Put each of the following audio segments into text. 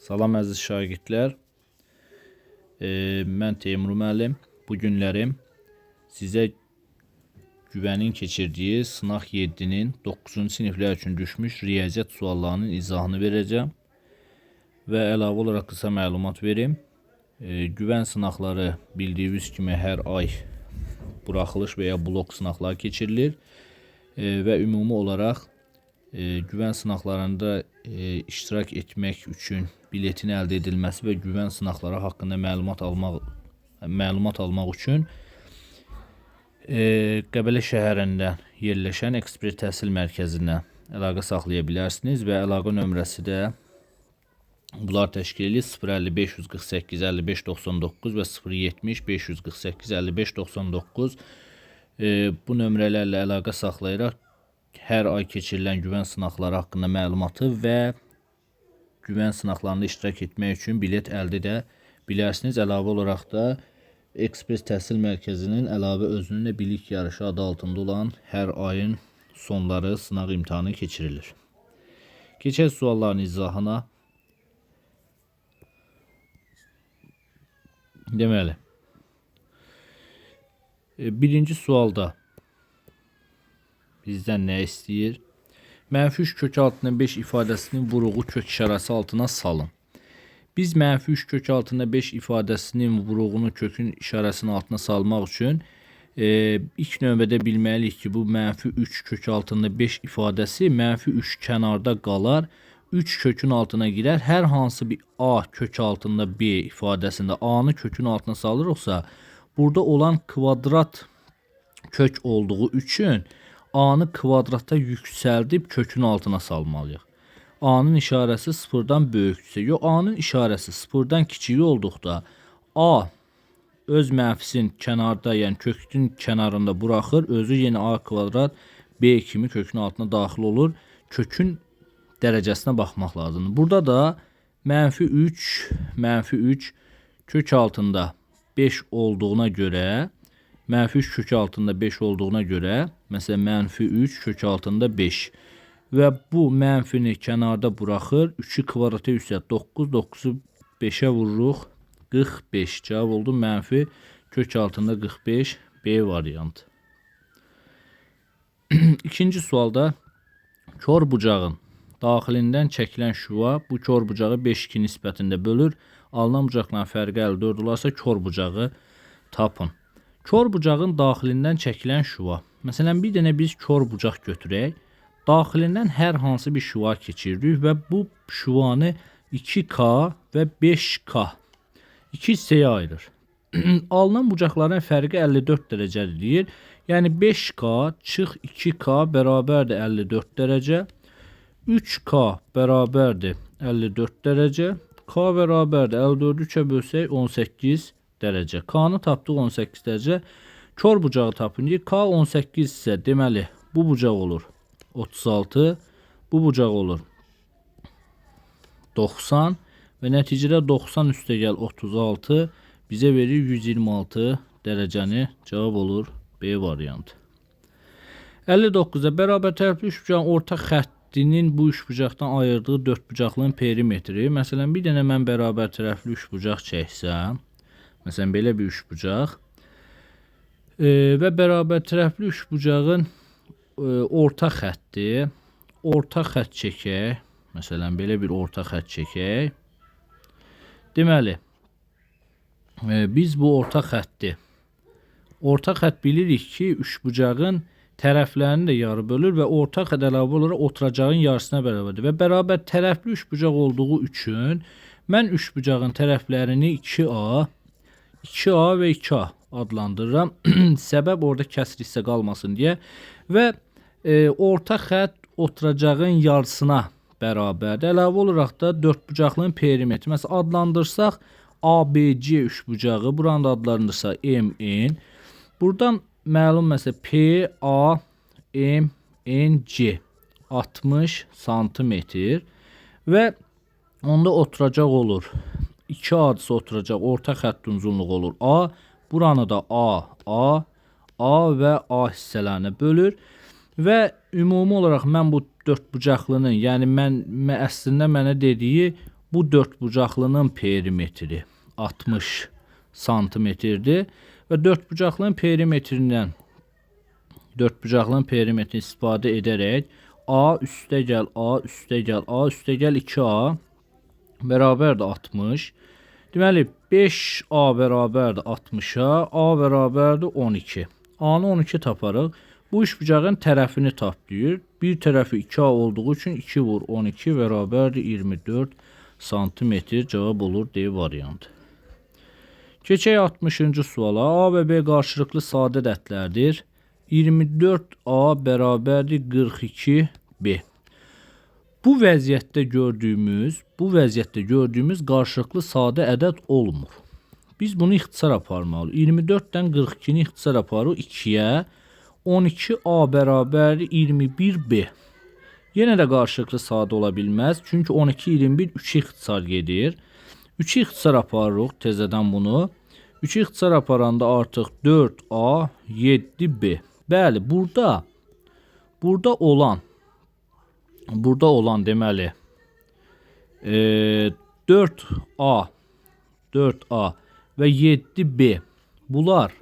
Salam əziz şagirdlər. Mən Teymur müəllim. Bu günlərim sizə güvənin keçirdiyi sınaq 7-nin 9-cu siniflər üçün düşmüş riyaziyyat suallarının izahını verəcəm və əlavə olaraq qısa məlumat verim. Güvən sınaqları bildiyiniz kimi hər ay buraxılış və ya blok sınaqları keçirilir və ümumi olaraq güvən sınaqlarında iştirak etmək üçün biletin əldə edilməsi və güvən sınaqları haqqında məlumat almaq üçün Qəbələ şəhərindən yerləşən ekspert təhsil mərkəzinə əlaqə saxlaya bilərsiniz və əlaqə nömrəsi də bunlar təşkil edir 055 548 55 99 və 070 548 55 99. Bu nömrələrlə əlaqə saxlayaraq hər ay keçirilən güvən sınaqları haqqında məlumatı və güvən sınaqlarında iştirak etmək üçün bilet əldə edə bilərsiniz. Əlavə olaraq da ekspert təhsil mərkəzinin əlavə özünün bilik yarışı adı altında olan hər ayın sonları sınaq imtahanı keçirilir. Keçək sualların izahına. Deməli, birinci sualda bizdən nə istəyir? Mənfi 3 kök altına 5 ifadəsinin vuruğu kök işarəsi altına salın. Biz mənfi 3 kök altına 5 ifadəsinin vuruğunu kökün işarəsinin altına salmaq üçün ilk növbədə bilməliyik ki, bu mənfi 3 kök altında 5 ifadəsi mənfi 3 kənarda qalar, 3 kökün altına girər. Hər hansı bir A kök altında B ifadəsində A-nı kökün altına salırıqsa, burada olan kvadrat kök olduğu üçün A-nı kvadrata yüksəldib kökün altına salmalıyıq. A-nın işarəsi sıfırdan böyükdürsə, yox, A-nın işarəsi sıfırdan kiçik olduqda A öz mənfisin kənarda, yəni kökün kənarında buraxır, özü yenə A kvadrat B kimi kökün altına daxil olur. Kökün dərəcəsinə baxmaq lazımdır. Burada da mənfi 3 kök altında 5 olduğuna görə, mənfi 3 kök altında 5 olduğuna görə, məsələn, mənfi 3 kök altında 5 və bu mənfini kənarda buraxır. 3'ü kvadrata yüksəlt 9, 9'u 5'ə vururuq 45. Cavab oldu mənfi kök altında 45 B variantı. İkinci sualda kör bucağın daxilindən çəkilən şüva bu kör bucağı 5-2 nisbətində bölür. Alınan bucaqların fərqi 54 olarsa kör bucağı tapın. Kör bucağın daxilindən çəkilən şüva. Məsələn, bir dənə biz kör bucaq götürək. Daxilindən hər hansı bir şüva keçiririk və bu şüvanı 2K və 5K 2 hissəyə ayırır. Alınan bucaqların fərqi 54 dərəcədir. Yəni 5K çıx 2K bərabərdir 54 dərəcə. 3K bərabərdir 54 dərəcə. K bərabərdir 54'ü 3'ə bölsək 18 dərəcə. K-nı tapdıq 18 dərəcə. Kör bucağı tapınca K 18 isə deməli bu bucaq olur 36, bu bucaq olur 90 və nəticədə 90 üstə gəl 36 bizə verir 126 dərəcəni. Cavab olur B variantı. 59'da bərabər tərəfli üçbucağın orta xəttinin bu üçbucaqdan ayırdığı dördbucaqlığın perimetri. Məsələn, bir dənə mən bərabər tərəfli üçbucaq çəksəm, məsələn, belə bir üçbucaq və bərabər tərəfli üçbucağın orta xətti, orta xətt çəkək, məsələn, belə bir orta xətt çəkək. Deməli, biz bu orta xətt bilirik ki, üçbucağın tərəflərini də yarı bölür və orta xətt əlavə olaraq oturacağın yarısına bərabərdir və bərabər tərəfli üçbucaq olduğu üçün mən üçbucağın tərəflərini 2A və 2A adlandırıram. Səbəb orada kəsr hissə qalmasın deyə və orta xətt oturacağın yarısına bərabərdir. Əlavə olaraq da dördbucaqlığın perimetri. Məsələn, adlandırsaq ABC üçbucağı, buranın da adlandırsa MN. Buradan məlum məsələn PAMNC 60 santimetr və onda oturacaq olur. 2 adısı oturacaq, orta xəttin uzunluğu olur A. Buranı da A və A hissələrinə bölür və ümumi olaraq mən bu dördbucaqlının, yəni əslində mənə dediyi Bu dördbucaqlının perimetri 60 santimetrdir və dördbucaqlının perimetrini istifadə edərək A üstə gəl, A üstə gəl, A üstə gəl 2A bərabərdir 60. Deməli 5A bərabərdir 60-a, A bərabərdir 12. A-nı 12 taparıq. Bu üçbucağın tərəfini taplayır. Bir tərəfi 2A olduğu üçün 2 vur 12 bərabərdir 24 santimetr cavab olur D variantı. Keçək 60-cı suala. A və B qarşılıqlı sadə ədədlərdir. 24A bərabərdir 42B. Bu vəziyyətdə gördüyümüz qarşılıqlı sadə ədəd olmur. Biz bunu ixtisar aparmalıyıq. 24-dən 42-ni ixtisar aparırıq 2-yə. 12A bərabərdir 21B. Yenə də qarşılıqlı sadə ola bilməz. Çünki 12, 21, 3 ixtisar gedir. 3 ixtisar aparırıq təzədən bunu. 3 ixtisar aparanda artıq 4A, 7B. Bəli, burada olan deməli 4A və 7B bunlar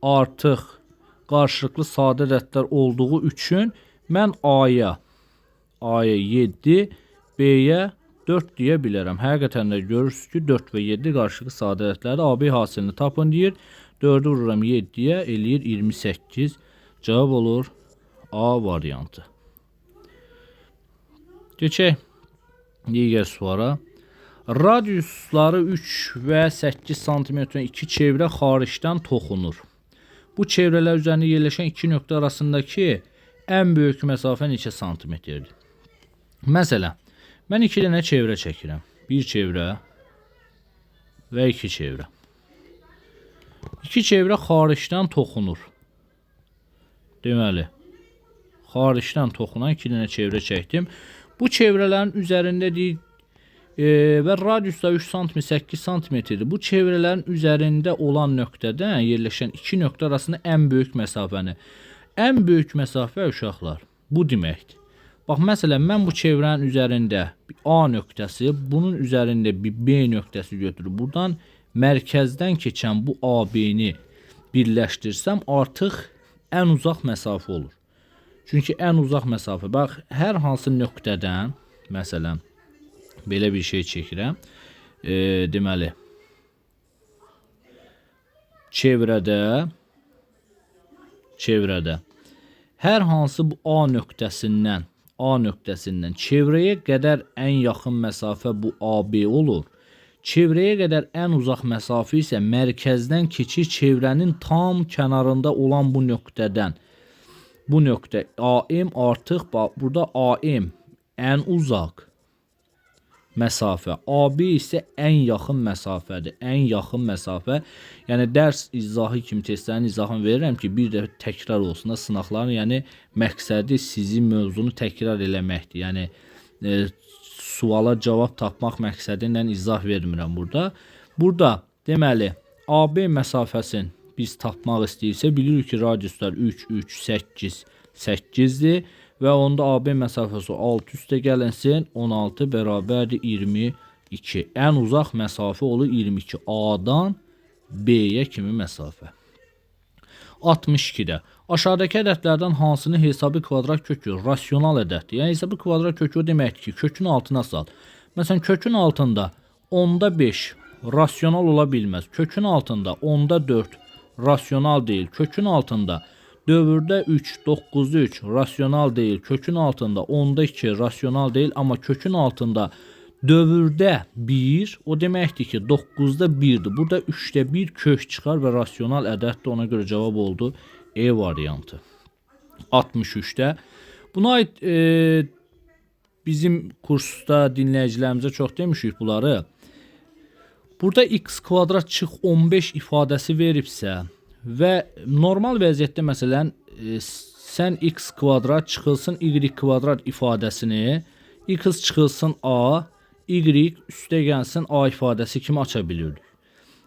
artıq qarşılıqlı sadə ədədlər olduğu üçün mən A'ya 7, B-yə 4 deyə bilərəm. Həqiqətən də görürsünüz ki, 4 və 7 qarşılıqlı sadə ədədlərdir. AB hasilini tapın deyir. 4-ü vururam 7-yə, eləyir 28. Cavab olur A variantı. Keçək digər suala. Radiusları 3 və 8 santimetrin iki çevrə xaricdən toxunur. Bu çevrələr üzərində yerləşən iki nöqtə arasındakı ən böyük məsafə neçə santimetrdir? Məsələn, mən iki dənə çevrə çəkirəm. Bir çevrə və iki çevrə. İki çevrə xaricdən toxunur. Deməli, xaricdən toxunan iki dənə çevrə çəkdim. Bu çevrələrin üzərində deyil və radiusda 3 sm, 8 sm-dir. Bu çevrələrin üzərində olan nöqtədən yerləşən iki nöqtə arasında ən böyük məsafəni. Ən böyük məsafə uşaqlar bu deməkdir. Bax, məsələn, mən bu çevrənin üzərində A nöqtəsi, bunun üzərində bir B nöqtəsi götürüb, buradan mərkəzdən keçən bu AB-ni birləşdirsəm, artıq ən uzaq məsafə olur. Çünki ən uzaq məsafə, bax, hər hansı nöqtədən, məsələn, belə bir şey çəkirəm. Deməli, çevrədə hər hansı bu A nöqtəsindən çevrəyə qədər ən yaxın məsafə bu AB olur. Çevrəyə qədər ən uzaq məsafə isə mərkəzdən keçir çevrənin tam kənarında olan bu nöqtədən. Bu nöqtə AM artıq, burada AM ən uzaq məsafə, AB isə ən yaxın məsafədir. Ən yaxın məsafə, yəni dərs izahı kimi testlərin izahını verirəm ki, bir də təkrar olsun da sınaqların, yəni məqsədi sizin mövzunu təkrar eləməkdir. Yəni suala cavab tapmaq məqsədi ilə izah vermirəm burada. Burada deməli AB məsafəsini biz tapmaq istəyirsə, bilirik ki, radiuslar 3, 3, 8, 8-dir. Və onda AB məsafəsi 6 üstə gəlinsin, 16 bərabərdir 22. Ən uzaq məsafə olur 22. A-dan B-yə kimi məsafə. 62-də. Aşağıdakı ədədlərdən hansını hesabı kvadrat kökü rasional ədəddir? Yəni hesabı kvadrat kökü o deməkdir ki, kökün altına sal. Məsələn, kökün altında 10'da 5 rasional ola bilməz. Kökün altında 10'da 4 rasional deyil. Kökün altında dövrdə 3, 9'da 3 rasional deyil. Kökün altında 10'da 2 rasional deyil. Amma kökün altında dövrdə 1 o deməkdir ki 9'da 1'dir. Burada 3'də 1 kök çıxar və rasional ədəddir. Ona görə cavab oldu E variantı. 63'də. Buna aid bizim kursda dinləyicilərimizə çox demişik bunları. Burada x kvadrat çıx 15 ifadəsi veribsə və normal vəziyyətdə məsələn sən x kvadrat çıxılsın y kvadrat ifadəsini x çıxılsın a, y üstə gəlsin a ifadəsi kimi aça bilirdik.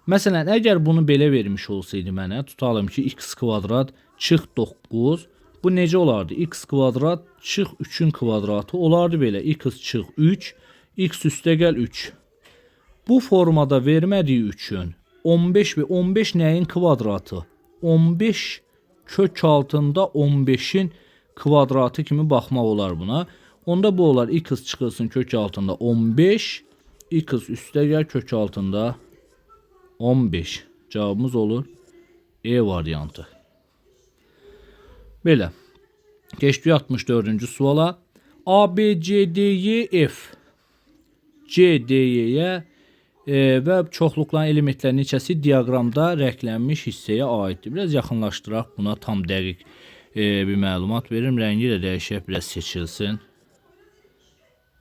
Məsələn, əgər bunu belə vermiş olsaydı mənə, tutalım ki x kvadrat çıx 9, bu necə olardı? X kvadrat çıx 3'ün kvadratı olardı belə. X çıx 3, x üstəgəl 3. Bu formada vermədiyi üçün 15 və 15 nəyin kvadratı? 15 kök altında 15'in kvadratı kimi baxmaq olar buna. Onda bu olar x çıxılsın kök altında 15, x üstəgəl kök altında 15. Cavabımız olur E variantı. Belə. Geçdik 64-cü suala. A, B, C, D, Y, F. C, D, Y-yə və çoxluqların elementlərinin neçəsi diaqramda rənglənmiş hissəyə aiddir. Biraz yaxınlaşdıraq, buna tam dəqiq bir məlumat veririm. Rəngi də dəyişək, biraz seçilsin.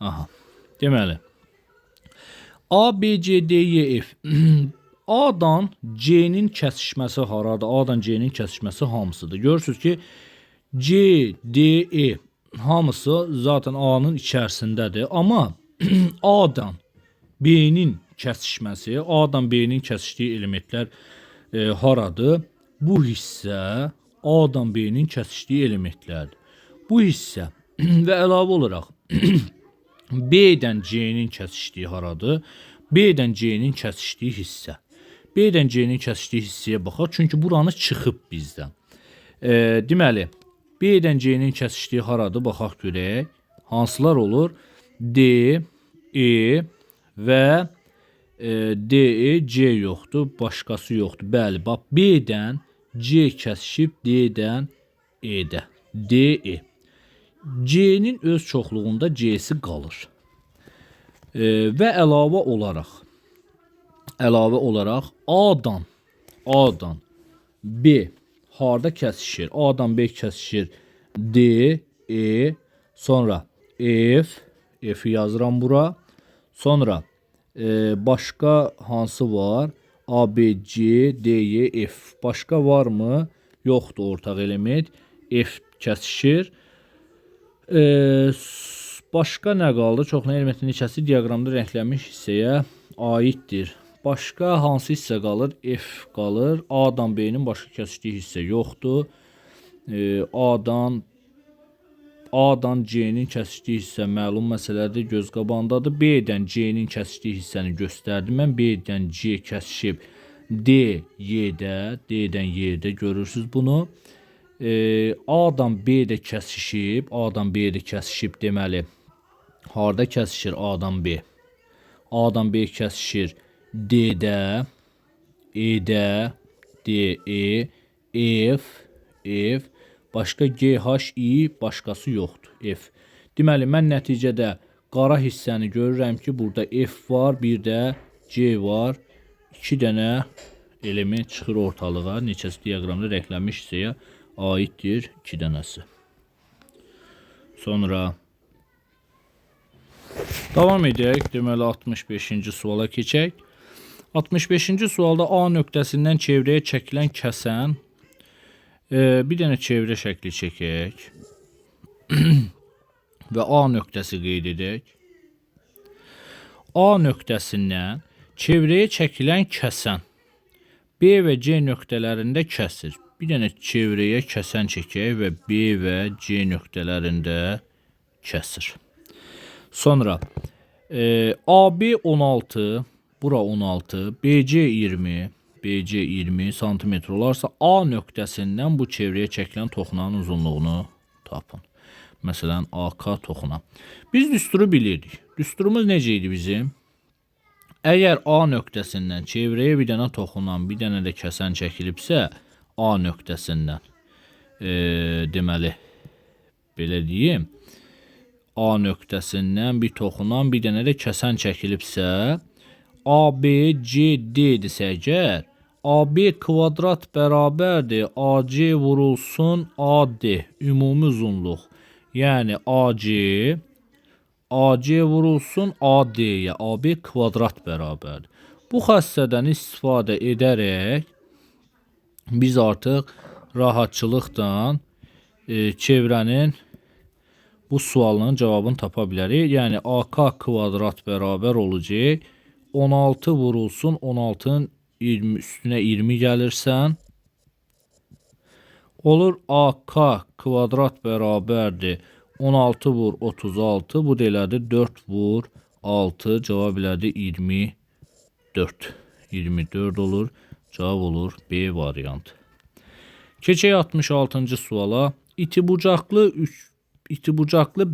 Aha. Deməli. A, B, C, D, Y, F. A'dan C'nin kəsişməsi haradır? A'dan C'nin kəsişməsi hamısıdır. Görürsünüz ki, C, D, E hamısı zaten A'nın içərisindədir. Amma A'dan B'nin kəsişməsi, A'dan B'nin kəsişdiyi elementlər haradır? Bu hissə A'dan B'nin kəsişdiyi elementlərdir. Bu hissə və əlavə olaraq B'dən C'nin kəsişdiyi haradır? B'dən C'nin kəsişdiyi hissə. B'dən C'nin kəsişdiyi hissəyə baxaq, çünki buranı çıxıb bizdən. Deməli, B'dən C'nin kəsişdiyi haradır? Baxaq görək. Hansılar olur? D, E və D, E, C yoxdur, başqası yoxdur. Bəli, bax B'dən C kəsişib D-dən E-də. D, E. C'nin öz çoxluğunda C'si qalır. Və əlavə olaraq A'dan B harda kəsişir? A'dan B kəsişir D, E, sonra F'i yazıram bura. Sonra başqa hansı var? A, B, C, D, Y, F. Başqa var mı? Yoxdur ortaq element. F kəsişir. Başqa nə qaldı? Çoxlu elementin neçəsi diaqramda rənglənmiş hissəyə aiddir. Başqa hansı hissə qalır? F qalır. A'dan B'nin başqa kəsişdiyi hissə yoxdur. A'dan C'nin kəsişdiyi hissə məlum məsələdir, göz qabağındadır. B'dən C'nin kəsişdiyi hissəni göstərdim. Mən B'dən C kəsişib D, Y'də, D'dən Y'də görürsünüz bunu. A'dan B'də kəsişib, deməli, harda kəsişir A'dan B? A'dan B kəsişir D'də, E'də, D, E, F, başqa G, H, I, başqası yoxdur, F. Deməli, mən nəticədə qara hissəni görürəm ki, burada F var, bir də C var. 2 dənə element çıxır ortalığa. Neçəsi diaqramda rənglənmiş hissəyə aiddir? 2 dənəsi. Sonra davam edək. Deməli, 65-ci suala keçək. 65-ci sualda A nöqtəsindən çevrəyə çəkilən kəsən, bir dənə çevrə şəkli çəkək və A nöqtəsi qeyd edək. A nöqtəsindən çevrəyə çəkilən kəsən B və C nöqtələrində kəsir. Bir dənə çevrəyə kəsən çəkək və B və C nöqtələrində kəsir. Sonra AB 16, bura 16, BC 20 santimetr olarsa A nöqtəsindən bu çevrəyə çəkilən toxunanın uzunluğunu tapın. Məsələn, AK toxuna. Biz düsturu bilirdik. Düsturumuz necə idi bizim? Əgər A nöqtəsindən çevrəyə bir dənə toxunan, bir dənə də kəsən çəkilibsə, A nöqtəsindən, deməli, belə deyim, A nöqtəsindən bir toxunan, bir dənə də kəsən çəkilibsə, AB, CD-dirsə əgər, AB kvadrat bərabərdir, AC vurulsun AD, ümumi uzunluq. Yəni AC vurulsun AD-yə, AB kvadrat bərabərdir. Bu xəssədən istifadə edərək biz artıq rahatçılıqla çevrənin bu sualının cavabını tapa bilərik. Yəni AK kvadrat bərabər olacaq 16 vurulsun 16'nın üstünə 20 gəlirsən, olur AK kvadrat bərabərdir 16 vur 36, bu da elədir 4 vur 6 cavab elədi 24. 24 olur. Cavab olur B variantı. Keçək 66-cı suala. İti bucaqlı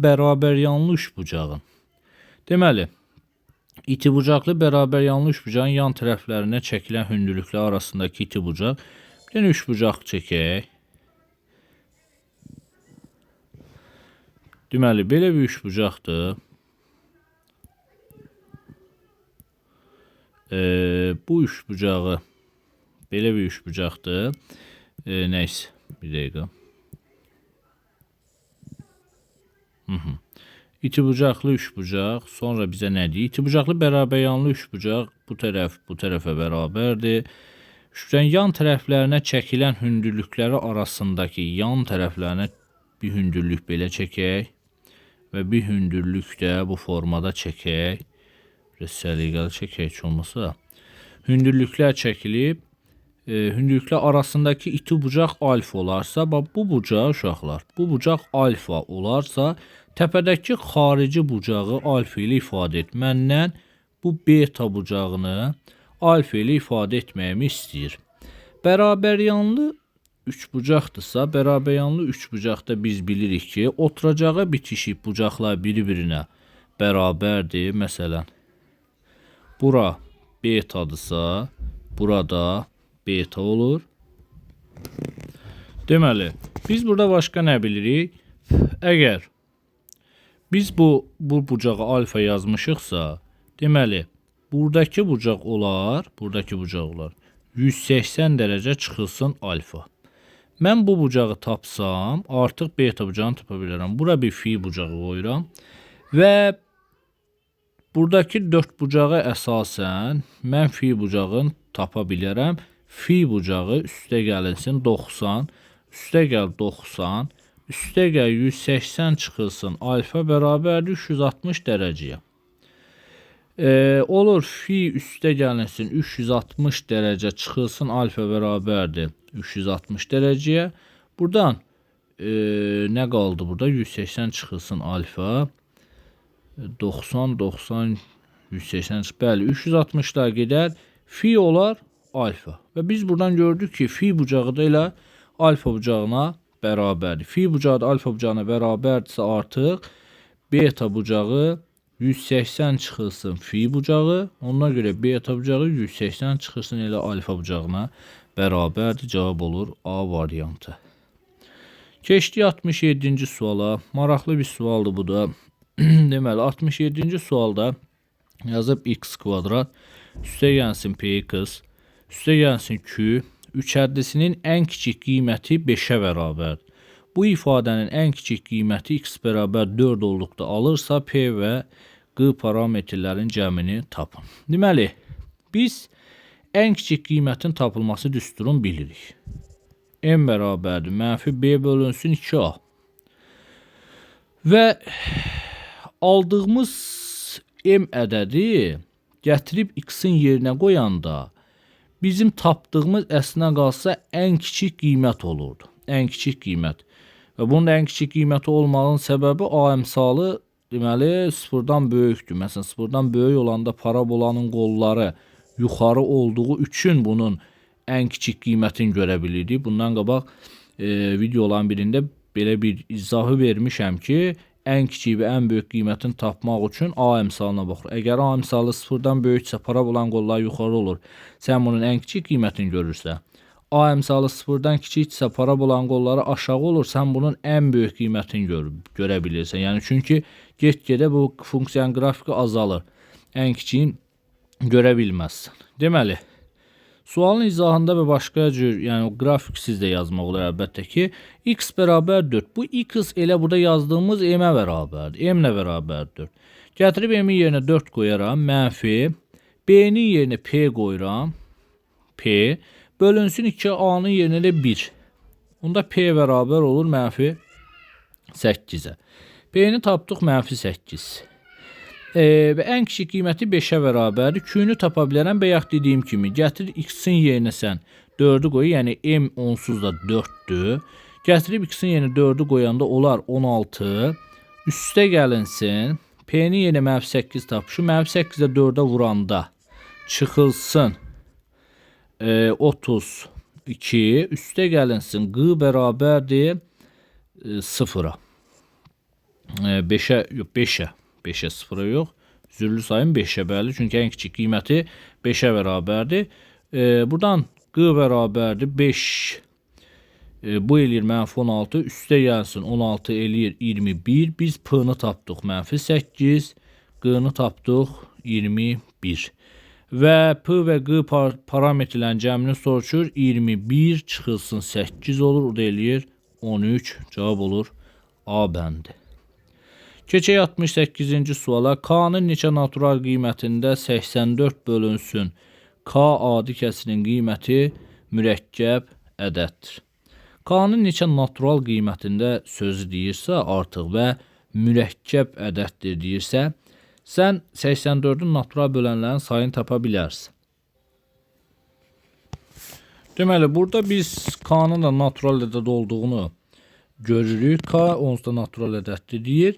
bərabər yanlı üçbucağın. Deməli, iti bucaqlı bərabər yanlı üçbucağın yan tərəflərinə çəkilən hündürlüklər arasındakı iti bucaq. Bir dənə üçbucaq çəkək. Deməli, belə bir üçbucaqdır. Bu üçbucağı belə bir üçbucaqdır. Neyse, bir dəqiqə. İti bucaqlı üçbucaq, sonra bizə nə deyir? İti bucaqlı bərabər yanlı üçbucaq bu tərəfə bərabərdir. Üçbucağın yan tərəflərinə çəkilən hündürlükləri arasındakı yan tərəflərinə bir hündürlük belə çəkək və bir hündürlük də bu formada çəkək. Biraz səliqəli çəkək heç olmasa. Hündürlüklər çəkilib, hündürlüklər arasındakı iti bucaq alfa olarsa, bu bucaq uşaqlar, bu bucaq alfa olarsa, təpədəki xarici bucağı alfa ilə ifadə etməndən bu beta bucağını alfa ilə ifadə etməyimi istəyir. Bərabər yanlı üçbucaqdırsa, bərabər yanlı üçbucaqda biz bilirik ki, oturacağa bitişik bucaqlar bir-birinə bərabərdir. Məsələn, bura betadırsa, burada beta olur. Deməli, biz burada başqa nə bilirik? Əgər biz bu bucağı alfa yazmışıqsa, deməli, buradakı bucaq olar, 180 dərəcə çıxılsın alfa. Mən bu bucağı tapsam, artıq beta bucağını tapa bilərəm. Bura bir fi bucağı qoyuram və buradakı 4 bucağı əsasən mən fi bucağını tapa bilərəm. Fi bucağı üstə gəlinsin 90, üstə gəl 90, üstə gəl 180 çıxılsın alfa bərabərdir 360 dərəcəyə. Olur fi üstə gəlinsin 360 dərəcə çıxılsın alfa bərabərdir 360 dərəcəyə. Buradan nə qaldı burada? 180 çıxılsın alfa. 90, 90, 180 çıx. Bəli, 360'lar gedər. Fi olar alfa. Və biz buradan gördük ki, fi bucağı da elə alfa bucağına bərabərdir. Fi bucağı da alfa bucağına bərabərdirsə artıq beta bucağı 180 çıxılsın fi bucağı. Ona görə beta bucağı 180 çıxılsın elə alfa bucağına bərabərdir. Cavab olur A variantı. Keçdik 67-ci suala. Maraqlı bir sualdır bu da. Deməli 67-ci sualda yazıb x kvadrat üstə gəlsin px üstə gəlsin q 3 həddisinin ən kiçik qiyməti 5'ə bərabərdir. Bu ifadənin ən kiçik qiyməti x bərabər 4 olduqda alırsa p və q parametrlərin cəmini tapın. Deməli biz ən kiçik qiymətin tapılması düsturunu bilirik. M bərabərdir mənfi b bölünsün 2a. Və aldığımız m ədədi gətirib x-in yerinə qoyanda bizim tapdığımız əslinə qalsa ən kiçik qiymət olurdu. Ən kiçik qiymət. Və bunun ən kiçik qiyməti olmağın səbəbi a əmsalı deməli sıfırdan böyükdür. Məsələn, sıfırdan böyük olanda parabolanın qolları yuxarı olduğu üçün bunun ən kiçik qiymətini görə bilirdik. Bundan qabaq videoların birində belə bir izahı vermişəm ki, ən kiçik və ən böyük qiymətini tapmaq üçün A əmsalına baxır. Əgər A əmsalı sıfırdan böyüksə, parabolanın qolları yuxarı olur. Sən bunun ən kiçik qiymətini görürsə, A əmsalı sıfırdan kiçiksə, parabolanın qolları aşağı olur. Sən bunun ən böyük qiymətini görə bilirsən. Yəni çünki get-gedə bu funksiyanın qrafiki azalır. Ən kiçiyin görə bilməzsən. Deməli, sualın izahında və başqa cür, yəni o grafiksiz də yazmaq olur əlbəttə ki, x bərabər 4. Bu x elə burada yazdığımız m-ə bərabərdir. M-nə bərabərdir 4. Gətirib m-in yerinə 4 qoyaram, mənfi. B-nin yerinə p qoyuram, p. Bölünsün 2a-nın yerinə də 1. Onda p bərabər olur mənfi 8-ə. P-ni tapdıq mənfi 8. Və ən kiçik qiyməti 5'ə bərabərdir. Q-nü tapa bilərəm. Bayaq dediyim kimi gətir x-in yerinə sən 4'ü qoy. Yəni m onsuz da 4'dür. Gətirib x-in yerinə 4'ü qoyanda olar 16. Üstə gəlinsin P-ni yenə -8 tapışım. -8-ə 4-ə vuranda çıxılsın 32, üstə gəlinsin Q bərabərdir 0-a. 5'ə, yox 5'ə. 5'ə 0'a yox. Üzürlü sayım 5'ə bəli. Çünki ən kiçik qiyməti 5'ə bərabərdir. Buradan Q bərabərdir 5. Bu eləyir -16. Üstə gəlsin 16 eləyir 21. Biz P-ni tapdıq -8. Q-ni tapdıq 21. Və P və Q parametrlərin cəmini soruşur. 21 çıxılsın 8 olur. O da eləyir 13. Cavab olur A bəndi. Keçək 68-ci suala. K-nın neçə natural qiymətində 84 bölünsün K adi kəsirin qiyməti mürəkkəb ədəddir. K-nın neçə natural qiymətində sözü deyirsə artıq və mürəkkəb ədəddir deyirsə, sən 84-ün natural bölənlərin sayını tapa bilərsən. Deməli, burada biz K-nın da natural ədəd olduğunu görürük. K onsuz da natural ədəddir deyir.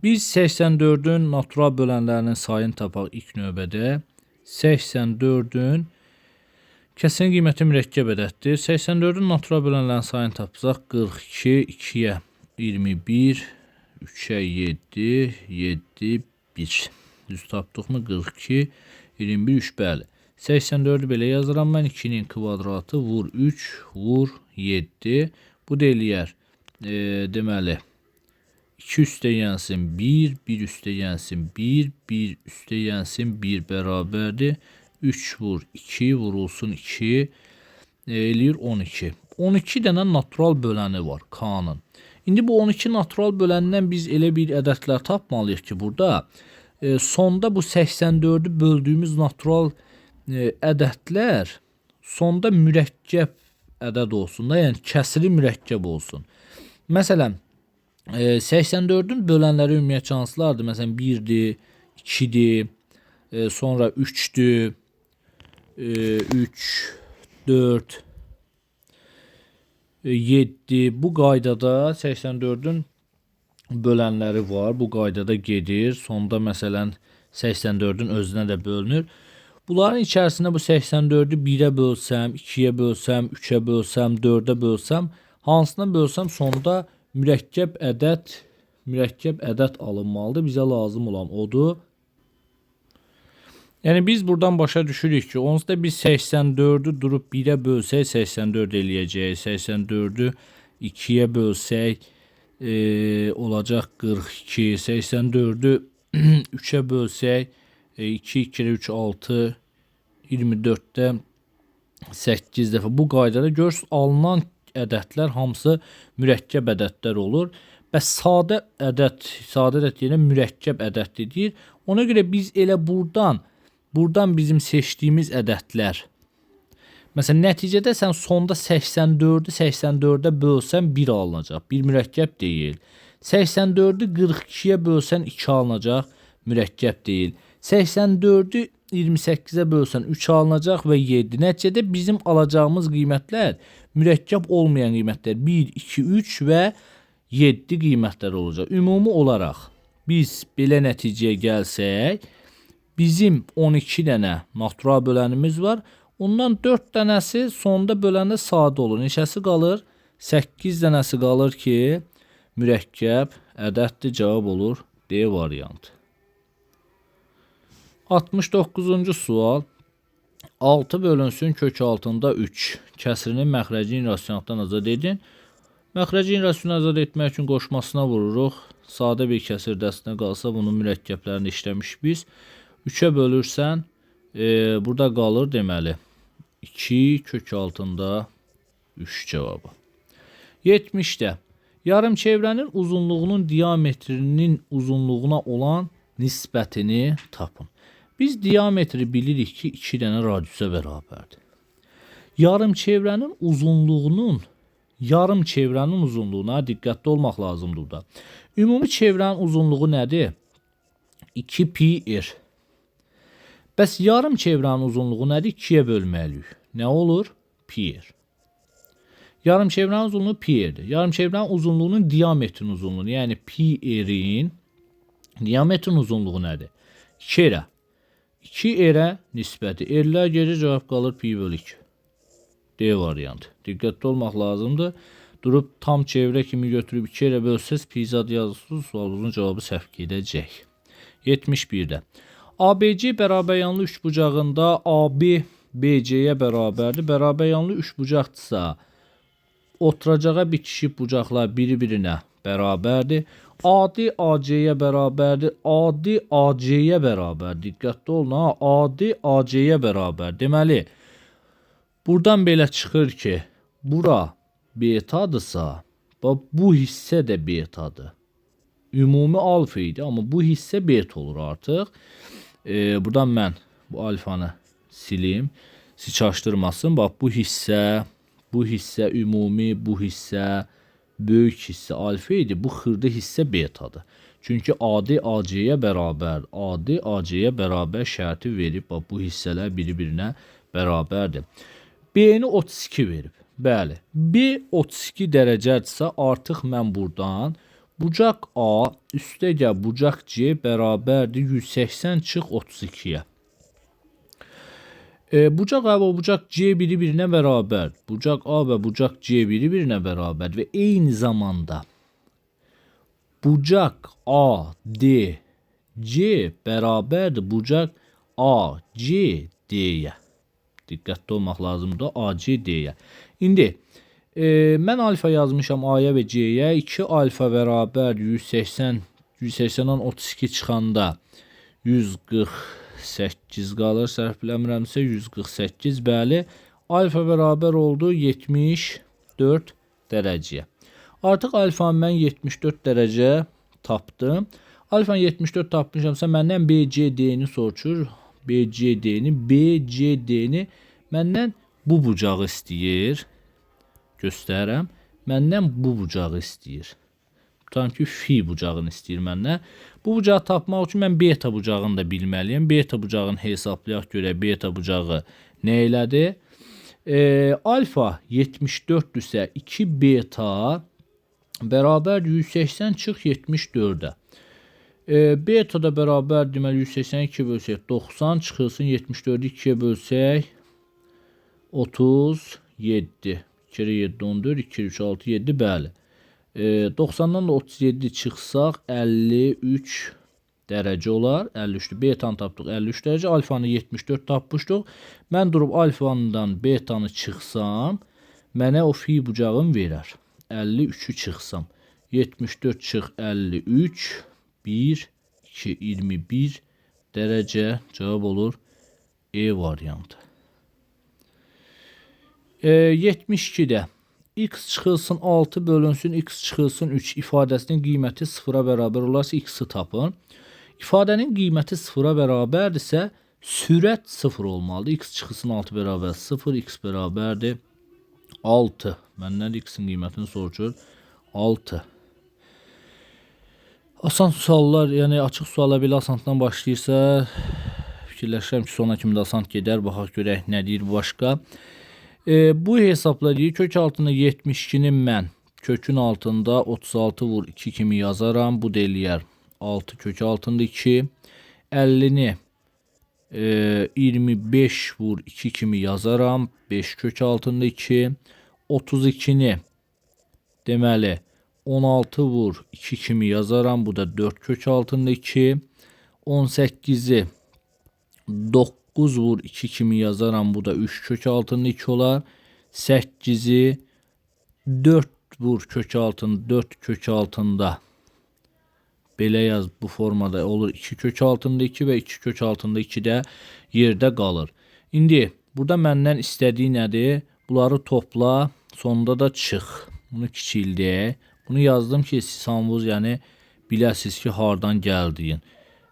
Biz 84-ün natural bölənlərinin sayını tapaq ilk növbədə. 84-ün kəsin qiyməti mürəkkəb ədəddir. 84-ün natural bölənlərin sayını tapsaq 42, 2-yə 21, 3-ə 7, 7, 1. Düz tapdıqmı? 42, 21, 3 bəli. 84-ü belə yazıram mən. 2-nin kvadratı vur 3, vur 7. Bu da eləyər. Deməli 2 üstə yensin 1, 1 üstə yensin 1, 1 üstə yensin 1 bərabərdir. 3 vur 2 vurulsun 2 eləyir 12. 12 dənə natural böləni var K-nın. İndi bu 12 natural böləndən biz elə bir ədədlər tapmalıyıq ki, burada sonda bu 84-ü böldüyümüz natural ədədlər sonda mürəkkəb ədəd olsun da, yəni kəsri mürəkkəb olsun. Məsələn, 84-ün bölənləri ümumiyyətcə hansılardır? Məsələn, 1-dir, 2-dir, sonra 3-dür, 3, 4, 7. Bu qaydada 84-ün bölənləri var. Bu qaydada gedir. Sonda məsələn 84-ün özünə də bölünür. Bunların içərisində bu 84-ü 1-ə bölsəm, 2-yə bölsəm, 3-ə bölsəm, 4-ə bölsəm, hansına bölsəm sonda mürəkkəb ədəd alınmalıdır. Bizə lazım olan odur. Yəni biz buradan başa düşürük ki, onsuz da biz 84-ü durub 1-ə bölsək 84 eləyəcək. 84-ü 2-yə bölsək olacaq 42. 84-ü 3-ə bölsək 2, 2, 3, 6, 24-də 8 dəfə. Bu qaydada görürsünüz, alınan ədədlər hamısı mürəkkəb ədədlər olur. Bəs sadə ədəd yenə mürəkkəb ədəddir deyir. Ona görə biz elə buradan bizim seçdiyimiz ədədlər. Məsələn, nəticədə sən sonda 84-ü 84-ə bölsən 1 alınacaq. 1 mürəkkəb deyil. 84-ü 42-yə bölsən 2 alınacaq. Mürəkkəb deyil. 84-ü 28-ə bölsən 3 alınacaq və 7. Nəticədə bizim alacağımız qiymətlər mürəkkəb olmayan qiymətlər 1, 2, 3 və 7 qiymətlər olacaq. Ümumi olaraq biz belə nəticəyə gəlsək, bizim 12 dənə natural bölənimiz var. Ondan 4 dənəsi sonda böləndə sadə olur. Neçəsi qalır? 8 dənəsi qalır ki, mürəkkəb ədəddir. Cavab olur D variantı. 69-cu sual. 6 bölünsün kök altında 3. Kəsrinin məxrəcini rasionaldan azad edin. Məxrəcini rasional azad etmək üçün qoşmasına vururuq. Sadə bir kəsir dəstinə qalsa bunun mürəkkəblərini işləmiş biz. 3'ə bölürsən, burada qalır deməli 2 kök altında 3 cavabı. 70'də yarım çevrənin uzunluğunun diametrinin uzunluğuna olan nisbətini tapın. Biz diametri bilirik ki 2 dənə radiusa bərabərdir. Yarım çevrənin uzunluğuna diqqətli olmaq lazımdır burada. Ümumi çevrənin uzunluğu nədir? 2 pi r. Bəs yarım çevrənin uzunluğu nədir? 2-yə bölməliyik. Nə olur? Pi r. Yarım çevrənin uzunluğu pi r'dir. Yarım çevrənin uzunluğunun diametrin uzunluğunu, yəni pi r'in Diametrin uzunluğu nədir? 2 erə. 2 erə nisbəti. Erlər gecə cavab qalır pi bölü 2. D variantı. Diqqətli olmaq lazımdır. Durub tam çevrə kimi götürüb 2 erə bölsəz pi zad yazırsınız, sualınızın cavabı səhv gedəcək. 71-də. ABC bərabəryanlı üçbucağında AB BC-yə bərabərdir. Bərabəryanlı üçbucaqdırsa oturacağa bitişik bucaqlar biri-birinə bərabərdir. AD AC-yə bərabərdir. AD AC-yə bərabər. Diqqətli olun ha. AD AC-yə bərabər. Deməli, buradan belə çıxır ki, bura betadırsa, bu hissə də betadır. Ümumi alfa idi, amma bu hissə beta olur artıq. Buradan mən bu alfanı silim. Siz çaşdırmasın. Bax, bu hissə ümumi, bu hissə böyük hissə alfa idi. Bu xırda hissə betadır. Çünki AD AC-yə bərabər. AD AC-yə bərabər şərti verib. Bax, bu hissələr biri-birinə bərabərdir. B-ni 32 verib. Bəli. B 32 dərəcədirsə, artıq mən buradan bucaq A üstəgə bucaq C bərabərdir 180 çıx 32-yə. Bucaq A və bucaq C biri-birinə bərabər. Bucaq A və bucaq C biri-birinə bərabər və eyni zamanda bucaq A, D, C bərabərdir bucaq A, C, D-yə. Diqqətli olmaq lazımdır A, C, D-yə. İndi mən alfa yazmışam A-ya və C-yə. 2 alfa bərabər 180, 180-dan 32 çıxanda 148 qalır. Səhv biləmirəmsə 148, bəli. Alfa bərabər oldu 74 dərəcəyə. Artıq alfanı mən 74 dərəcə tapdım. Alfanı 74 tapmışamsa məndən BCD-ni soruşur. BCD-ni məndən bu bucağı istəyir. Göstərəm. Məndən bu bucağı istəyir. Tutam ki, fi bucağını istəyir məndən. Bu bucağı tapmaq üçün mən beta bucağını da bilməliyəm. Beta bucağını hesablayaq görək. Beta bucağı nə elədir? Alfa 74-dürsə 2 beta bərabər 180 çıx 74-də. Beta da bərabər deməli 182 bölsək 90 çıxılsın 74-ü 2-yə bölsək 37. 2 7 14, 2 3 6 7, bəli. 90-dan da 37 çıxsaq 53 dərəcə olar. 53-dür. Betanı tapdıq 53 dərəcə. Alfanı 74 tapmışdıq. Mən durub alfandan betanı çıxsam, mənə o fi bucağını verər. 53-ü çıxsam. 74 çıx 53, 1, 2, 21 dərəcə cavab olur E variantı. 72-də x çıxılsın 6 bölünsün x çıxılsın 3 ifadəsinin qiyməti 0-a bərabər olarsa x-i tapın. İfadənin qiyməti 0-a bərabərdirsə sürət 0 olmalıdır. X çıxılsın 6 bərabər 0, x bərabərdir 6. Məndən x-in qiymətini soruşur 6. Asan suallar, yəni açıq suallar belə asandan başlayırsa fikirləşirəm ki, sona kimi də asan gedər. Baxaq görək nə deyir başqa. Bu hesabla deyir, kök altında 72-nin mən kökün altında 36 vur 2 kimi yazaram. Bu da eləyər 6 kök altında 2. 50-ni 25 vur 2 kimi yazaram. 5 kök altında 2. 32-ni deməli 16 vur 2 kimi yazaram. Bu da 4 kök altında 2. 18-i 9 vur 2 kimi yazaram. Bu da 3 kök altında 2 olar. 8-i 4 vur kök altında 4 kök altında. Belə yaz, bu formada olur. 2 kök altında 2 və 2 kök altında 2 də yerdə qalır. İndi burada məndən istədiyi nədir? Bunları topla, sonunda da çıx. Bunu kiçildək. Bunu yazdım ki, siz hamınız yəni biləsiniz ki, hardan gəldiyin.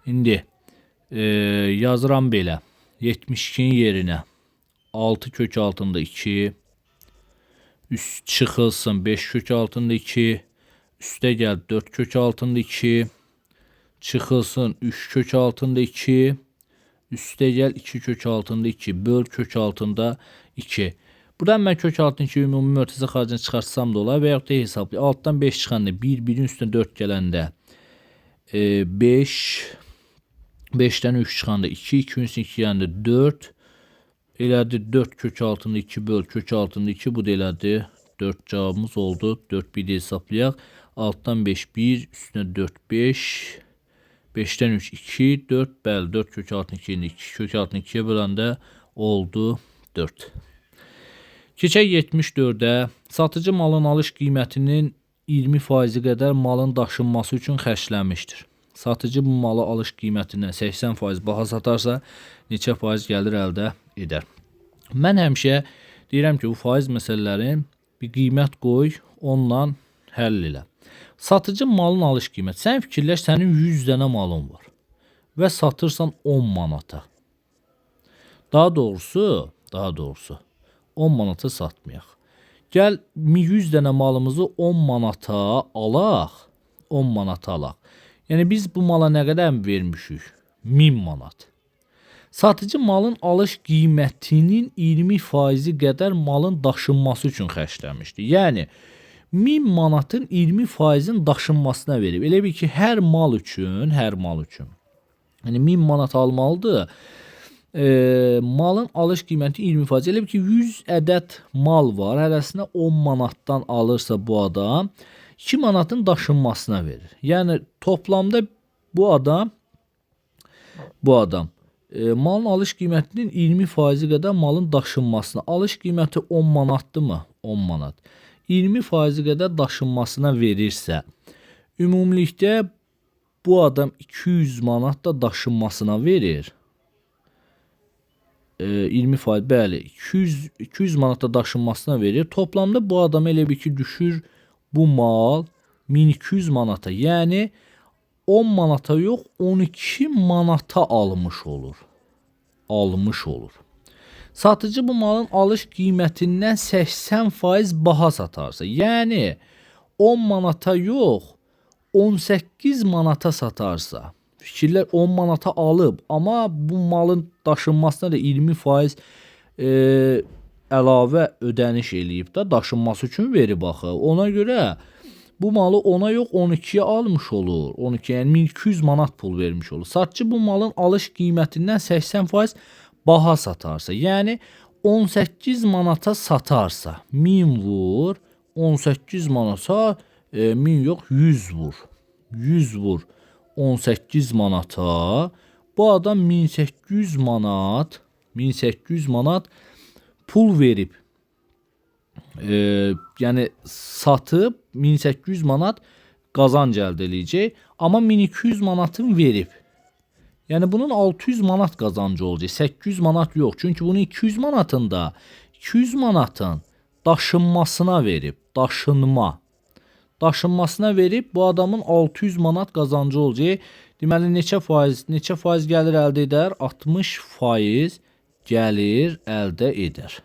İndi yazıram belə. 72-nin yerinə 6 kök altında 2, üst çıxılsın 5 kök altında 2, üstə gəl 4 kök altında 2, çıxılsın 3 kök altında 2, üstə gəl 2 kök altında 2, böl kök altında 2. Buradan mən kök altında 2 ümumi mörtəzə xaricini çıxarsam da olar və yaxud da hesablayaq. Altdan 5 çıxanda 1, 1-in üstünə 4 gələndə 5 5'dən 3 çıxanda 2, 2-nin 2 yəni 4. Elədi 4 kök altında 2 böl kök altında 2, bu da elədi 4 cavabımız oldu. 4 bir də hesablayaq. Altdan 5 1, üstünə 4 5. 5'dən 3 2, 4 bəli 4 kök altında 2, 2 kök altında 2'ye böləndə oldu 4. Keçək 74'ə. Satıcı malın alış qiymətinin 20% qədər malın daşınması üçün xərcləmişdir. Satıcı bu malı alış qiymətinə 80% baha satarsa, neçə faiz gəlir əldə edər? Mən həmişə deyirəm ki, bu faiz məsələlərin bir qiymət qoy, onunla həll elə. Satıcı malın alış qiyməti. Sən fikirləş, sənin 100 dənə malın var və satırsan 10 manata. Daha doğrusu 10 manata satmayaq. Gəl 100 dənə malımızı 10 manata alaq. 10 manata alaq. Yəni biz bu mala nə qədər vermişik? 1000 manat. Satıcı malın alış qiymətinin 20% qədər malın daşınması üçün xərcləmişdi. Yəni 1000 manatın 20%-in daşınmasına verib. Elə bil ki, hər mal üçün. Yəni 1000 manat almalıdır. Malın alış qiyməti 20%. Elə bil ki, 100 ədəd mal var. Hərəsinə 10 manatdan alırsa bu adam 2 manatın daşınmasına verir. Yəni toplamda bu adam malın alış qiymətinin 20% qədər malın daşınmasına. Alış qiyməti 10 manatdırmı? 10 manat. 20% qədər daşınmasına verirsə, ümumilikdə bu adam 200 manat da daşınmasına verir. 20%, bəli, 200 manat da daşınmasına verir. Toplamda bu adam elə bir ki, düşür bu mal 1200 manata. Yəni 10 manata yox, 12 manata almış olur. Satıcı bu malın alış qiymətindən 80% baha satarsa, yəni 10 manata yox, 18 manata satarsa, fikirlər 10 manata alıb, amma bu malın daşınmasına da 20% əlavə ödəniş eləyib də daşınması üçün verib axı. Ona görə bu malı 10'a yox 12'ye almış olur. 12, yəni 1200 manat pul vermiş olur. Satıcı bu malın alış qiymətindən 80% baha satarsa, yəni 18 manata satarsa, 1000 vur, 18 manata 1000 yox 100 vur. 100 vur 18 manata. Bu adam 1800 manat pul verib. Yəni satıb 1800 manat qazanc əldə eləyəcək, amma 1200 manatın verib. Yəni bunun 600 manat qazancı olacaq, 800 manat yox. Çünki bunun 200 manatında 200 manatın daşınmasına verib, daşınmasına verib, bu adamın 600 manat qazancı olacaq. Deməli neçə faiz gəlir əldə edər? 60% gəlir əldə edər.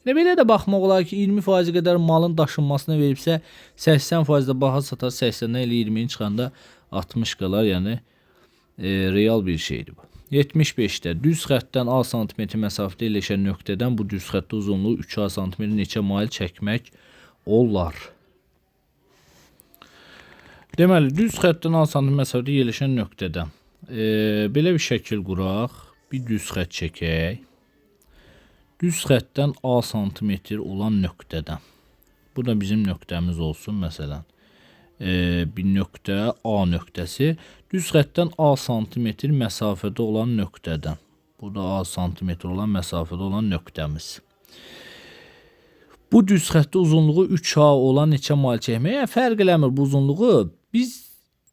Belə də baxmaq olar ki, 20% qədər malın daşınmasına veribsə, 80% də baha satar, 80-dən elə 20-ni çıxanda 60 qalar, yəni real bir şeydir bu. 75'də düz xəttdən A santimetr məsafədə yerləşən nöqtədən bu düz xəttə uzunluğu 3A santimetr neçə mail çəkmək olar? Deməli, düz xəttdən A santimetr məsafədə yerləşən nöqtədən belə bir şəkil quraq, bir düz xətt çəkək. Düz xəttdən A santimetr olan nöqtədən. Bu da bizim nöqtəmiz olsun məsələn. Bir nöqtə A nöqtəsi. Düz xəttdən A santimetr məsafədə olan nöqtədən. Bu da A santimetr olan məsafədə olan nöqtəmiz. Bu düz xəttə uzunluğu 3A olan neçə mail çəkməyə fərq eləmir bu uzunluğu. Biz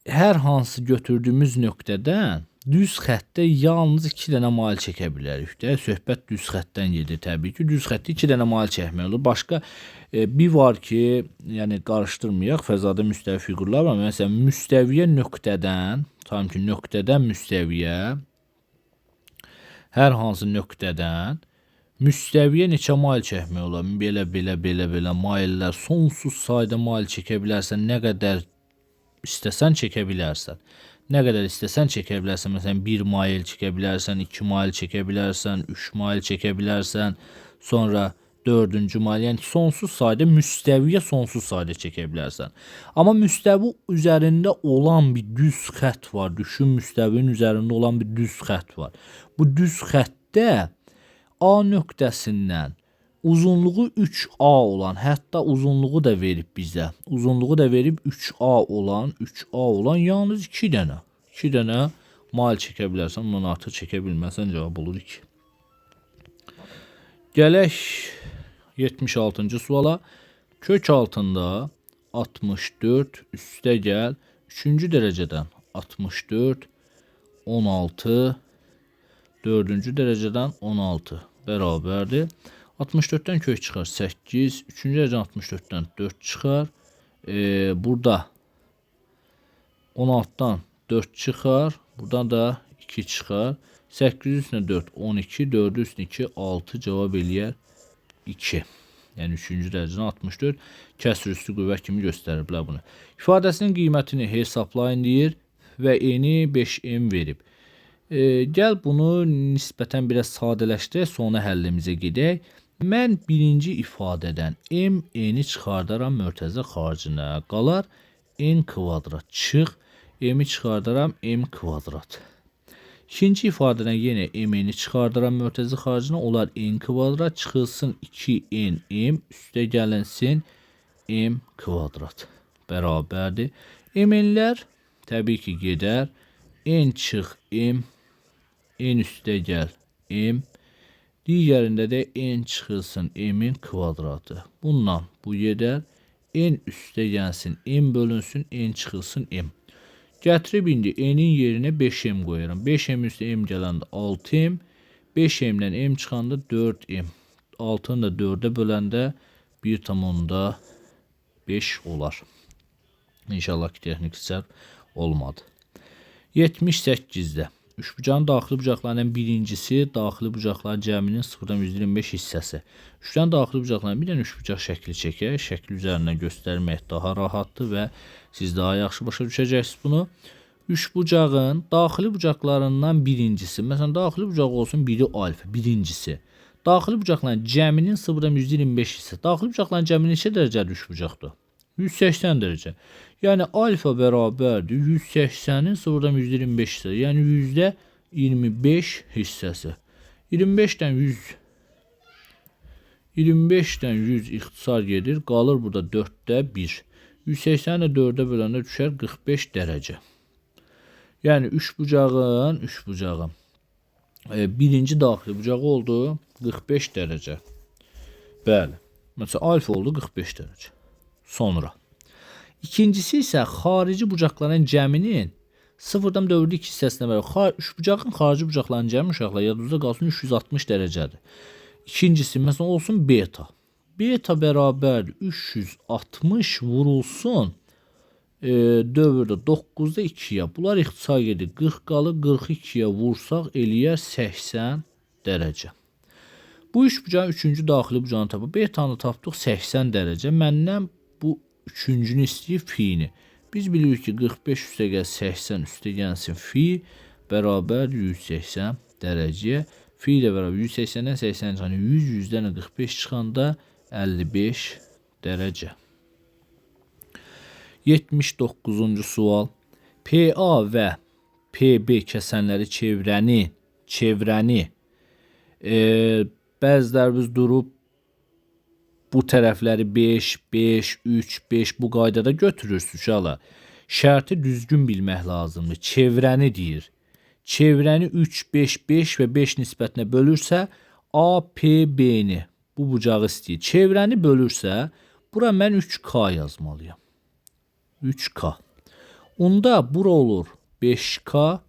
hər hansı götürdüyümüz nöqtədən düz xəttə yalnız 2 dənə mail çəkə bilərik də. Söhbət düz xəttdən gedir təbii ki. Düz xəttə 2 dənə mail çəkmək olur. Başqa bir var ki, yəni qarışdırmayaq, fəzada müstəvi fiqurlar var. Məsələn, müstəviyə nöqtədən, tam ki nöqtədən müstəviyə, hər hansı nöqtədən müstəviyə neçə mail çəkmək olar? Belə maillər, sonsuz sayda mail çəkə bilərsən, nə qədər istəsən çəkə bilərsən. Nə qədər istəsən çəkə bilərsən. Məsələn, 1 mail çəkə bilərsən, 2 mail çəkə bilərsən, 3 mail çəkə bilərsən. Sonra dördüncü mayl, yəni sonsuz sayda müstəviyə sonsuz sayda çəkə bilərsən. Amma müstəvi üzərində olan bir düz xətt var. Düşün, müstəvinin üzərində olan bir düz xətt var. Bu düz xəttdə A nöqtəsindən uzunluğu 3A olan, hətta uzunluğu da verib bizə. Uzunluğu da verib 3A olan yalnız 2 dənə. 2 dənə mayl çəkə bilərsən, bundan artıq çəkə bilməsən cavab olur 2. Gələk 76-cı suala. Kök altında 64 üstə gəl 3-cü dərəcədən 64 16 4-cü dərəcədən 16 bərabərdir. 64-dən kök çıxar 8, 3-cü dərəcədən 64-dən 4 çıxar. Burada 16-dan 4 çıxar, buradan da 2 çıxar. 8 üstünə 4, 12, 4 üstünə 2, 6 cavab eləyər 2. Yəni 3-cü dərəcədən 64 kəsr üstü qüvvət kimi göstəriblər bunu. İfadəsinin qiymətini hesablayın deyir və eni 5m verib. Gəl bunu nisbətən biraz sadələşdirək, sonra həllimizə gedək. Mən birinci ifadədən m eni çıxardaram mörtəzə xaricine. Qalar n kvadrat çıx, m'i çıxardaram m kvadrat. İkinci ifadədən yenə m-ni çıxardaram mörtəzə xaricinə, olar n kvadrat, çıxılsın 2n m, üstə gəlinsin m kvadrat bərabərdir. M-nlər təbii ki gedər, n çıx m, n üstə gəl m, digərində də n çıxılsın m-in kvadratı. Bundan bu gedər, n üstə gəlsin m bölünsün, n çıxılsın m. Gətirib indi n'in yerinə 5m qoyuram. 5m üstə m gələndə 6m, 5m'dən m çıxanda 4m. 6'ını da 4'e böləndə 1,5 olar. İnşallah ki texnik hesab olmadı. 78'də üçbucağın daxili bucaqlarının birincisi daxili bucaqların cəminin 0,125 hissəsi. Üçdən daxili bucaqların bir dənə üçbucaq şəkli çəkək. Şəkli üzərindən göstərmək daha rahatdır və siz daha yaxşı başa düşəcəksiniz bunu. Üçbucağın daxili bucaqlarından birincisi, məsələn daxili bucaq olsun biri alfa, birincisi. Daxili bucaqların cəminin 0,125 hissə. Daxili bucaqların cəminin neçə dərəcədir üçbucaqdır? 180 dərəcə. Yəni alfa bərabərdir 180'in 0,125 hissə. Yəni %25 hissəsi. 25'dən 100 ixtisar gedir. Qalır burada 4'də 1. 180'i 4'e böləndə düşər 45 dərəcə. Yəni üçbucağın birinci daxili bucağı oldu 45 dərəcə. Bəli. Məsələn alfa oldu 45 dərəcə. Sonra. İkincisi isə xarici bucaqların cəminin 0,4 hissəsinə bərabər. Üçbucağın xarici bucaqların cəmi uşaqlar yadınızda qalsın 360 dərəcədir. İkincisi məsələn olsun beta. Beta bərabərdir 360 vurulsun dövrdə 9'da 2'yə. Bunlar ixtisar gedir. 40 qalır 42'yə vursaq eləyər 80 dərəcə. Bu üçbucağın üçüncü daxili bucağını tapıb. Beta'nı tapdıq 80 dərəcə. Məndən bu üçüncünü istəyir fi'ni. Biz bilirik ki 45 üstə gəl 80 üstə gəlsin fi bərabər 180 dərəcəyə. Fi ilə bərabər 180'dən 80 çıxan 100'dən 45 çıxanda 55 dərəcə. 79'cu sual. PA və PB kəsənləri çevrəni bəzilərimiz durub bu tərəfləri 5, 5, 3, 5 bu qaydada götürürsünüz uşaqlar. Şərti düzgün bilmək lazımdır. Çevrəni deyir. Çevrəni 3, 5, 5 və 5 nisbətinə bölürsə APB-ni bu bucağı istəyir. Çevrəni bölürsə bura mən 3K yazmalıyam. 3K. Onda bura olur 5K,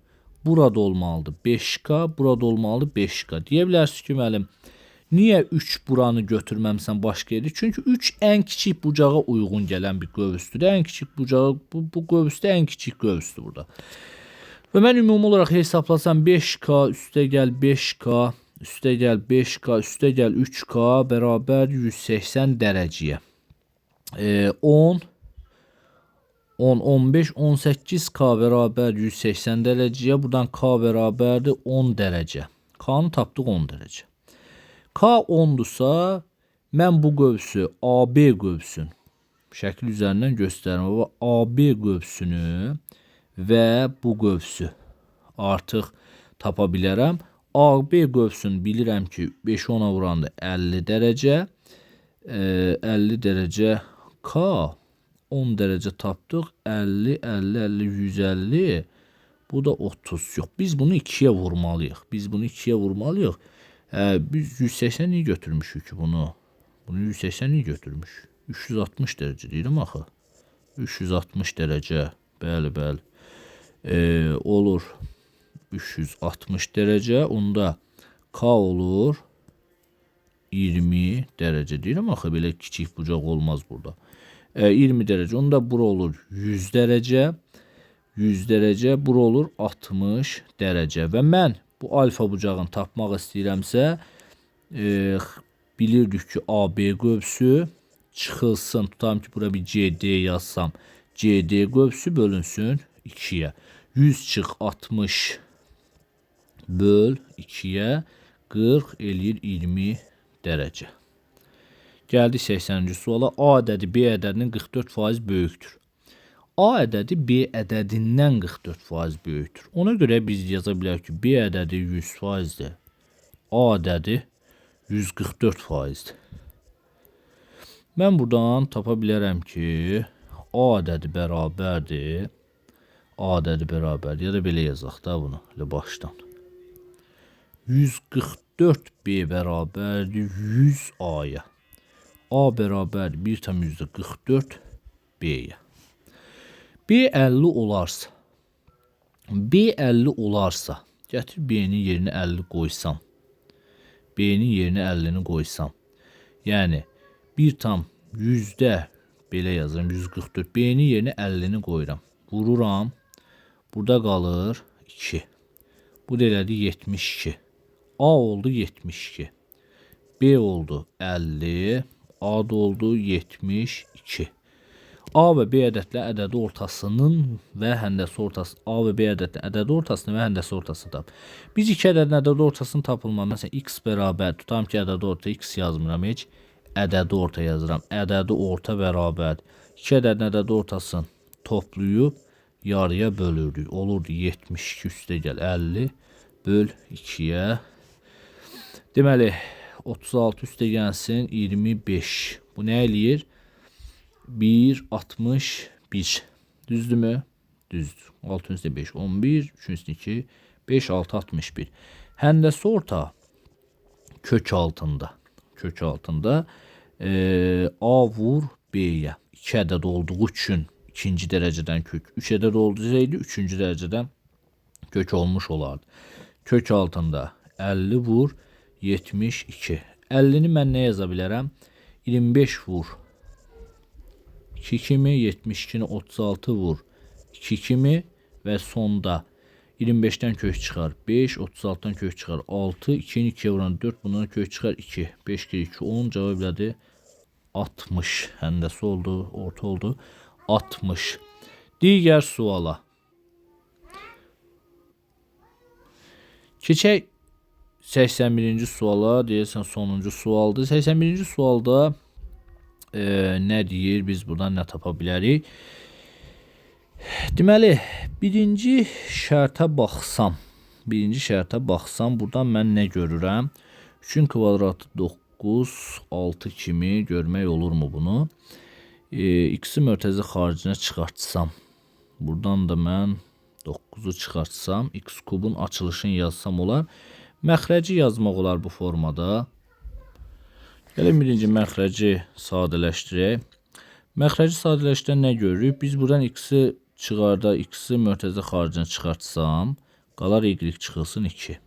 burada olmalıdır 5K, burada olmalıdır 5K. Deyə bilərsiniz ki, müəllim, niyə 3 buranı götürməmsən başqa yerdə? Çünki 3 ən kiçik bucağa uyğun gələn bir qövsdür. Ən kiçik bucağı, bu qövsdə ən kiçik qövsdür burada. Və mən ümumi olaraq hesablasam 5K üstə gəl 5K, üstə gəl 5K, üstə gəl 3K bərabər 180 dərəcəyə. 10, 15, 18K bərabər 180 dərəcəyə. Buradan K bərabərdir 10 dərəcə. K'nı tapdıq 10 dərəcə. K 10'dursa Mən bu qövsü AB qövsün şəkil üzərindən göstərirəm və AB qövsünü və bu qövsü artıq tapa bilərəm. AB qövsünü bilirəm ki 5-i 10-a vuranda 50 dərəcə. 50 dərəcə K 10 dərəcə tapdıq. 50, 50, 50, 150. Bu da 30. Yox, biz bunu 2-yə vurmalıyıq. Biz 180 niyə götürmüşük ki bunu? Bunu 180 niyə götürmüşük? 360 dərəcə deyirəm axı. 360 dərəcə. Bəli, bəli. Olur 360 dərəcə. Onda K olur 20 dərəcə deyirəm axı. Belə kiçik bucaq olmaz burada. 20 dərəcə. Onda bura olur 100 dərəcə. 100 dərəcə. Bura olur 60 dərəcə. Və mən bu alfa bucağını tapmaq istəyirəmsə, bilirdik ki AB qövsü çıxılsın. Tutam ki bura bir CD yazsam. CD qövsü bölünsün 2-yə. 100 çıx 60 böl 2-yə 40 eləyir 20 dərəcə. Gəldik 80-ci suala. A ədədi B ədədinin 44% böyükdür. A ədədi B ədədindən 44% böyükdür. Ona görə biz yaza bilərik ki B ədədi 100%-dir. A ədədi 144%-dir. Mən buradan tapa bilərəm ki A ədədi bərabərdir. A ədədi bərabərdir. Ya da belə yazaq da bunu elə başdan. 144B bərabərdir 100A-ya. A bərabərdir 1,44B-yə. B 50 olarsa, B 50 olarsa, gətir B-nin yerinə 50 qoysam. B-nin yerinə 50-ni qoysam. Yəni 1,100-də belə yazıram 144. B-nin yerinə 50-ni qoyuram. Vururam. Burada qalır 2. Bu da elədi 72. A oldu 72. B oldu 50. A da oldu 72. A və B ədədi ortasının və həndəsi ortası. A və B ədədi ortasını və həndəsi ortasını tap. Biz iki ədədin ədədi ortasını tapılmalı. Məsələn, x bərabər, tutam ki ədədi orta, x yazmıram heç. Ədədi orta yazıram. Ədədi orta bərabər. İki ədədin ədədi ortasını toplayıb yarıya bölürdük. Olurdu 72 üstə gəl 50 böl 2-yə. Deməli 36 üstə gəlsin 25. Bu nə eləyir? 1,61. Düzdürmü? Düzdür. 6 üstə 5 11, 3 üstə 2 5 6 61. Həndəsi orta kök altında. Kök altında A vur B-yə. 2 ədəd olduğu üçün ikinci dərəcədən kök. 3 ədəd olsaydı üçüncü dərəcədən kök olmuş olardı. Kök altında 50 vur 72. 50-ni mən nə yaza bilərəm? 25 vur 2 kimi, 72-ni 36 vur 2 kimi və sonda 25-dən kök çıxar 5, 36-dan kök çıxar 6, 2-ni 2-yə vuran 4, bundan kök çıxar 2, 5 kere 2, 10, cavab elədi 60. Həndəsi oldu, orta oldu 60. Digər suala. Keçək 81-ci suala, deyəsən sonuncu sualdır. 81-ci sualda nə deyir? Biz buradan nə tapa bilərik? Deməli, birinci şərtə baxsam, buradan mən nə görürəm? 3-ün kvadratı 9, 6 kimi görmək olurmu bunu? X-i mörtəzə xaricinə çıxartsam, buradan da mən 9-u çıxartsam, x kubun açılışını yazsam olar. Məxrəci yazmaq olar bu formada. Gəlin birinci məxrəci sadələşdirək. Məxrəci sadələşdirən nə görürük? Biz buradan x-i çıxarda, x-i mörtəzə xaricinə çıxartsam, qalar y çıxılsın 2.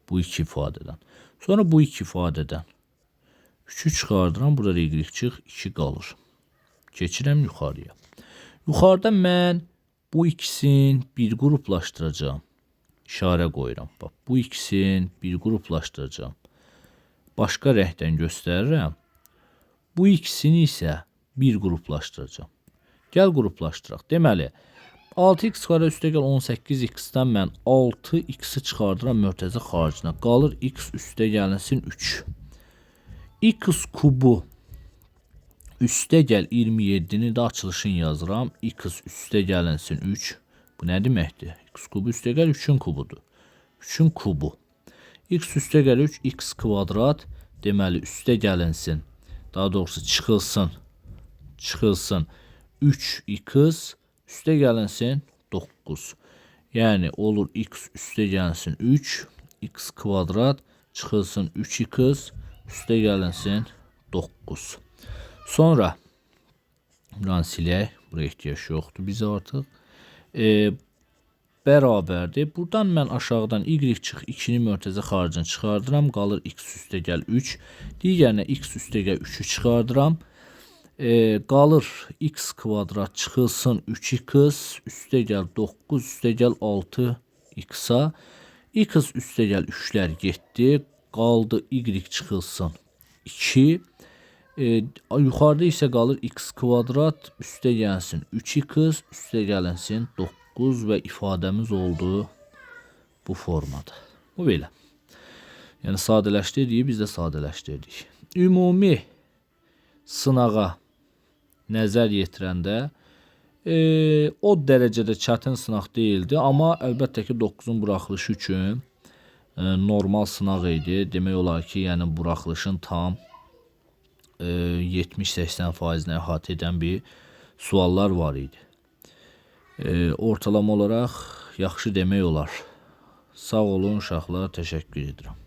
Bu iki ifadədən. Sonra bu iki ifadədən 3-ü çıxardıram, burada y çıx, 2 qalır. Keçirəm yuxarıya. Yuxarıda mən bu ikisini bir qruplaşdıracağım. İşarə qoyuram. Bax, bu ikisini bir qruplaşdıracağım. Başqa rəngdən göstərirəm. Bu ikisini isə bir qruplaşdıracağım. Gəl qruplaşdıraq. Deməli, 6x kare üstə gəl 18x-dən mən 6x-i çıxardıram mörtəzə xaricinə. Qalır x üstə gəlinsin 3. x kubu üstə gəl 27-ni də açılışın yazıram. X üstə gəlinsin 3. Bu nə deməkdir? X kubu üstə gəl 3-ün kubudur. 3-ün kubu. X üstə gəl 3, x kvadrat. Deməli, üstə gəlinsin. Daha doğrusu çıxılsın 3x, üstə gəlinsin 9. Yəni, olur x üstə gəlinsin 3, x kvadrat, çıxılsın 3x, üstə gəlinsin 9. Sonra, buranı silək, buraya ehtiyac yoxdur bizə artıq. Bərabərdir. Buradan mən aşağıdan y çıx 2-ni mörtəzə xaricini çıxardıram. Qalır x üstə gəl 3. Digərinə x üstə gəl 3-ü çıxardıram. Qalır x kvadrat çıxılsın 3x, üstə gəl 9, üstə gəl 6x-a. X üstə gəl 3-lər getdi. Qaldı y çıxılsın 2. Yuxarıda isə qalır x kvadrat, üstə gəlsin 3x, üstə gəlinsin 9 və ifadəmiz oldu bu formada. Bu belə. Yəni sadələşdirdik, biz də sadələşdirdik. Ümumi sınağa nəzər yetirəndə o dərəcədə çətin sınaq deyildi, amma əlbəttə ki 9-un buraxılışı üçün normal sınaq idi. Demək olar ki, yəni buraxılışın tam 70-80%-ni əhatə edən bir suallar var idi. Ortalama olaraq yaxşı demək olar. Sağ olun uşaqlar, təşəkkür edirəm.